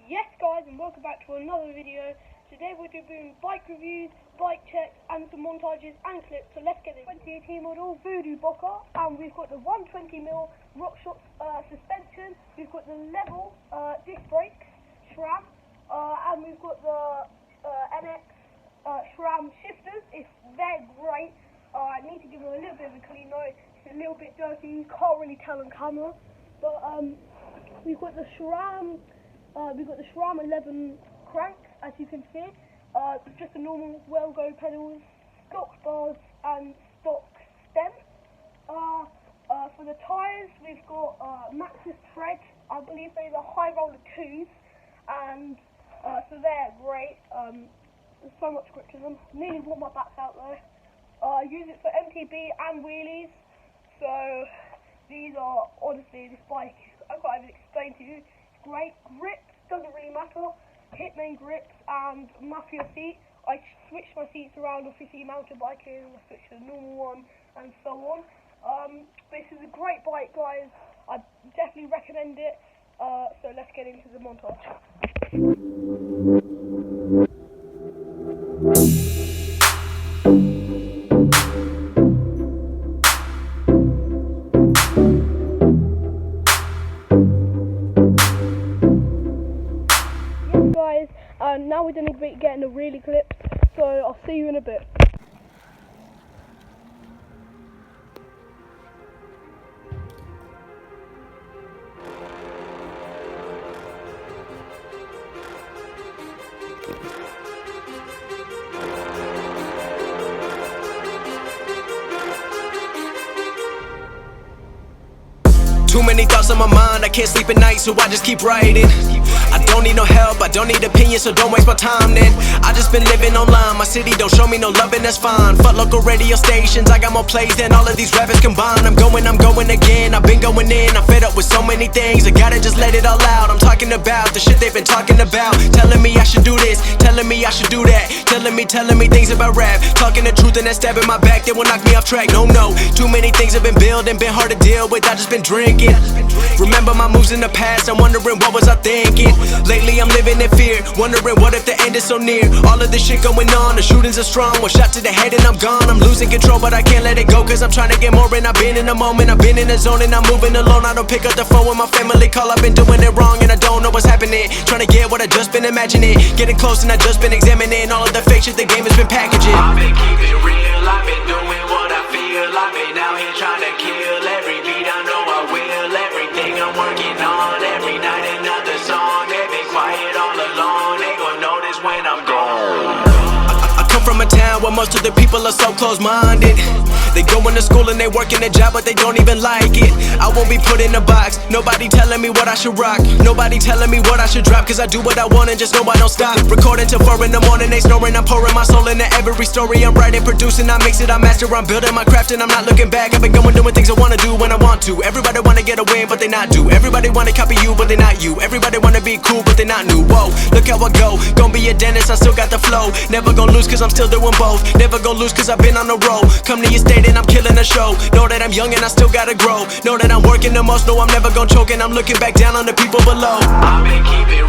Yes guys, and welcome back to another video. Today we're doing bike reviews, bike checks and some montages and clips. So let's get it. 2018 model Wheelie Bocker, and we've got the 120mm RockShox suspension, we've got the level disc brakes, SRAM, and we've got the NX SRAM shifters. They're great. I need to give them a little bit of a clean note. It's a little bit dirty, you can't really tell on camera, but we've got the SRAM 11 cranks, as you can see. Just a normal well-go pedals, stock bars and stock stem. For the tyres, we've got Maxxis tread. I believe they're the high roller 2s, and so they're great. There's so much grip to them. Nearly wore my back out though. I use it for MTB and wheelies. So these are, honestly, this bike, I can't even explain to you. It's great. Grips doesn't really matter. Hitman grips and Mafia seat. I switched my seats around, obviously mountain biking, I switched to the normal one and so on. This is a great bike guys, I definitely recommend it. So let's get into the montage. Yes guys, now we're going to be getting a Wheelie clip, so I'll see you in a bit. Too many thoughts on my mind, I can't sleep at night, so I just keep writing. I don't need no help, I don't need opinions, so don't waste my time then. I just been living online, my city don't show me no loving, that's fine. Fuck local radio stations, I got more plays than all of these rappers combined. I'm going again, I've been going in, I'm fed up with so many things, I gotta just let it all out. I'm talking about the shit they've been talking about, telling me I should do this, telling me I should do that, telling me things about rap, talking the truth and that stab in my back, they will knock me off track. No, too many things have been building, been hard to deal with, I just been drinking. Remember my moves in the past, I'm wondering what was I thinking. Lately I'm living in fear, wondering what if the end is so near. All of this shit going on, the shootings are strong, one shot to the head and I'm gone. I'm losing control but I can't let it go, cause I'm trying to get more. And I've been in the moment, I've been in the zone, and I'm moving alone. I don't pick up the phone when my family call, I've been doing it wrong and I don't know what's happening. Trying to get what I just been imagining, getting close and I just been examining all of the fake shit the game has been packaging. I've been keeping it real, I've been doing what I feel. I've been out here trying to kill every beat, I know I will. Everything I'm working on, every night another song. They've been quiet all along, they gon' notice when I'm gone. I come from a town where most of the people are so close-minded. They go into school and they work in a job but they don't even like it. I won't be put in a box, nobody telling me what I should rock, nobody telling me what I should drop, cause I do what I want and just know I don't stop. Recording till 4 in the morning, they snoring, I'm pouring my soul into every story. I'm writing, producing, I mix it, I master, I'm building my craft and I'm not looking back. I've been going doing things I wanna do when I want to. Everybody wanna get a win but they not do. Everybody wanna copy you but they not you. Everybody wanna be cool but they not new. Whoa, look how I go, gonna be a dentist, I still got the flow. Never gonna lose cause I'm still doing both. Never gonna lose cause I've been on the road. Come to your state and I'm killing the show. Know that I'm young and I still gotta grow. Know that I'm working the most, know I'm never gonna choke, and I'm looking back down on the people below. I've been keeping